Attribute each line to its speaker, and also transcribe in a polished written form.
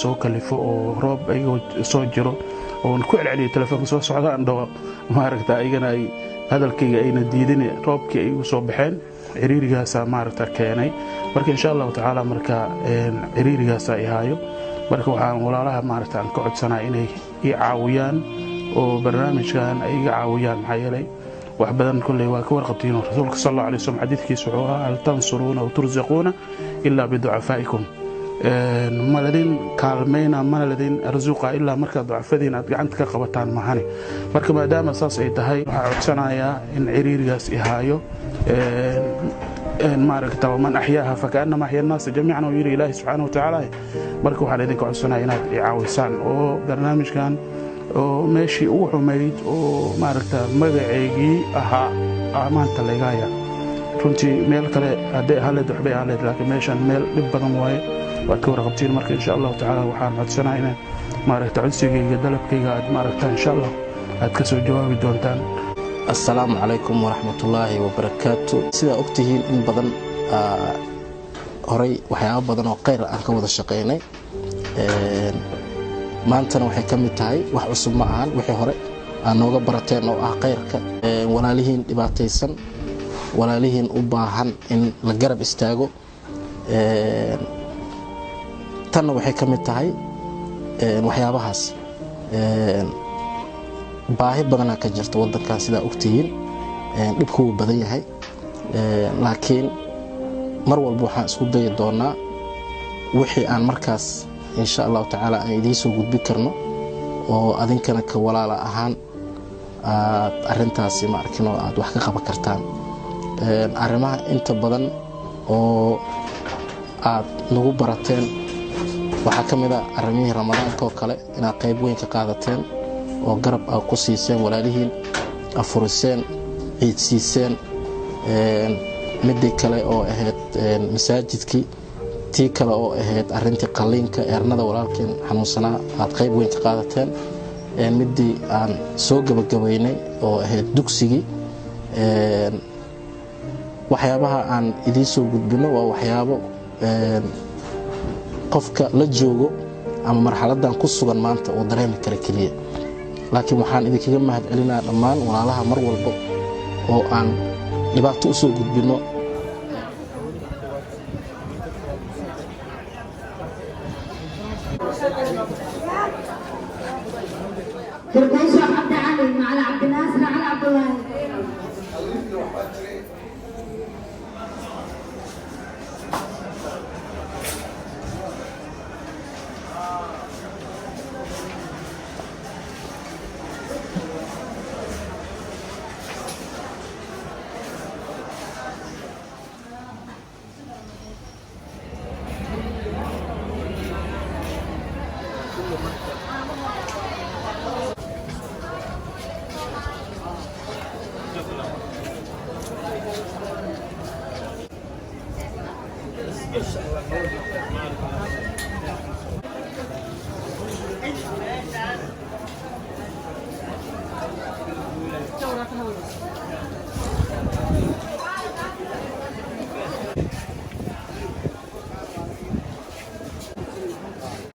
Speaker 1: soo kalifo oo roob ayagoo soo jiro oon ku celceliyo telefoonka soo socda andhawo maaragta ayagana ay hadalkayga ayna diidin roobkii ay u soo baxeen ciriirigaasa maaragta keenay marka insha allahu tacaala marka ciriirigaasa ay haayo marka waxaan walaalaha maaragta aan ka codsanaa inay i caawiyaan oo barnaamijkan ay iga caawiyaan maxaa yeelay wax badan kulley waa ka warqabtiin rasuulka sallallahu alayhi wasallam xadiidkiisa wuxuu ahaa hal tansuruuna aw turzaquuna ilaa biducafaa'ikum maladin kaalmayna maladin arzuqa ilaa marka ducafadiin aad gacanta ka qabataan mahani marka maadaama saas ay tahay waxaan codsanayaa in ciriirigaas i haayo maaragta man axyaaha fakaannama axya annaasa jamiican oo yidhi ilaahi subxaanahu watacaala marka waxaan idinka codsanaya inaad i caawisaan oo barnaamijkan oo meeshii ugu xumayd oo maaragta magaceygii ahaa maanta laygahaya runtii meel kale hadday ahaleed waxbay ahaleed laakiin meeshan meel dhib badan waaye waad ka warqabtiin marka insha allahu tacaala waxaan codsanaa inaan maaragta codsigayga dalabkayga aad maaragta insha allah aad ka soo jawaabi doontaan.
Speaker 2: assalaamu calaykum waraxmatullaahi wabarakaatu. sidaa ogtihiin in badan horay waxyaabo badan oo khayr aan ka wada shaqaynay maantana waxay ka mid tahay wax cusub ma ahan wixii hore aan nooga barateen oo ah khayrka walaalihiin dhibaataysan walaalihiin u baahan in la garab istaago tanna waxay ka mid tahay waxyaabahaas baahi badanaa ka jirta waddankan sidaa ogtihiin dhibku wuu badan yahay laakiin mar walba waxaan isku dayi doonaa wixii aan markaas insha allahu tacaala aan idiin soo gudbi karno oo adinkana ka walaala ahaan aad arrintaasi ma arkin oo aad wax ka qaban kartaan arrimaha inta badan oo aad nagu barateen waxaa ka mid ah arrimihii ramadaanka oo kale inaad qayb weyn ka qaadateen oo garab aad ku siiseen walaalihiin afuriseen ciidsiiseen midii kale oo ahayd masaajidkii tii kale oo ahayd arrintii qalliinka eernada walaalkeen xanuunsanaa aad qayb weyn ka qaadateen midii aan soo gabagabaynay oo ahayd dugsigii waxyaabaha aan idiin soo gudbino waa waxyaabo qofka la joogo ama marxaladan ku sugan maanta oo dareemi kara keliya laakiin waxaan idinkaga mahad celinaa dhammaan walaalaha mar walba oo aan dhibaato u soo gudbino
Speaker 3: فرقيشة عبد علي مع عبد الناصر على عبد الله
Speaker 4: كل من